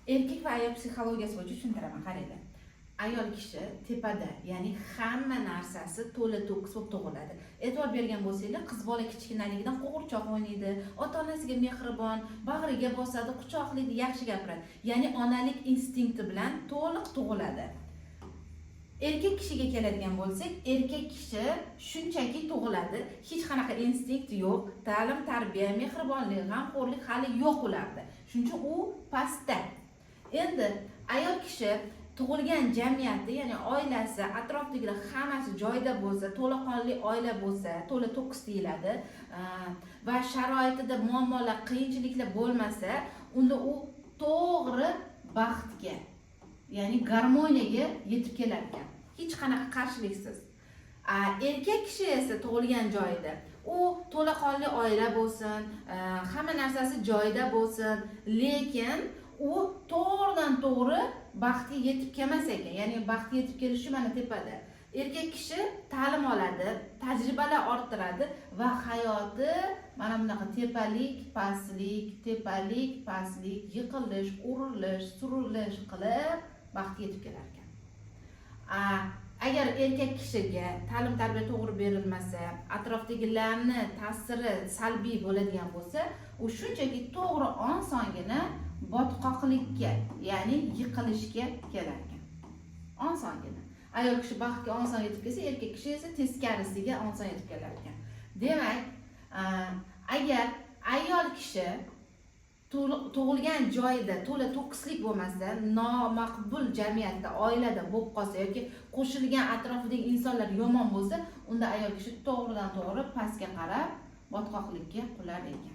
Erkak va ayol psixologiyasi bo'yicha tushuntiraman, qaranglar. Ayol kishi tepada, ya'ni hamma narsasi to'la to'kis bo'lib tug'iladi. E'tibor bergan bo'lsanglar, qiz bola kichkinaligidan qo'g'irchoq o'ynaydi, ota-onasiga mehribon, bag'riga bosadi, quchoqlaydi, yaxshi gapiradi. Ya'ni onalik instinkti bilan to'liq tug'iladi. Erkak kishiga keladigan bo'lsak, erkak kishi shunchaki tug'iladi, hech qanaqa instinkt yo'q, ta'lim, tarbiya, mehribonlik, g'amxo'rlik hali yo'q ularda. Shuning uchun u pastda. Endi ayol kishi tug'ilgan jamiyatda, ya'ni oilasi, atrofidagilar hammasi joyida bo'lsa, to'laqonli oila bo'lsa, to'la to'kis deyiladi va sharoitida muammolar, qiyinchiliklar bo'lmasa, unda u to'g'ri baxtga, ya'ni garmoniyaga yetib kelar ekan. Hech qanaqa qarshiliksiz. Erkak kishi esa tug'ilgan joyida u to'laqonli oila bo'lsin, hamma narsasi joyida bo'lsin, lekin u to'g'ridan to'g'ri baxtga yetib kelmas ekan. Ya'ni baxtga yetib kelishi mana tepada. Erkak kishi ta'lim oladi, tajribalar orttiradi va hayoti mana bunaqa tepalik, pastlik, yiqilish, urilish, surilish qilib baxtga yetib kelar ekan. Agar erkak kishiga ta'lim tarbiya to'g'ri berilmasa, atrofdagilarni ta'siri salbiy bo'ladigan bo'lsa, u shunchaki to'g'ri osongina botqoqlikka, ya'ni yiqilishga kelar ekan. Osongina. Ayol kishi baxtga oson yetib kelsa, erkak kishi esa teskarisiga oson yetib kelar ekan. Demak, agar ayol kishi tug'ilgan joyida to'la to'kislik bo'lmasa, nomaqbul jamiyatda, oilada bo'lib qolsa yoki qo'shilgan atrofidagi insonlar yomon bo'lsa, unda ayol kishi to'g'ridan to'g'ri pastga qarab botqoqlikka qular ekan.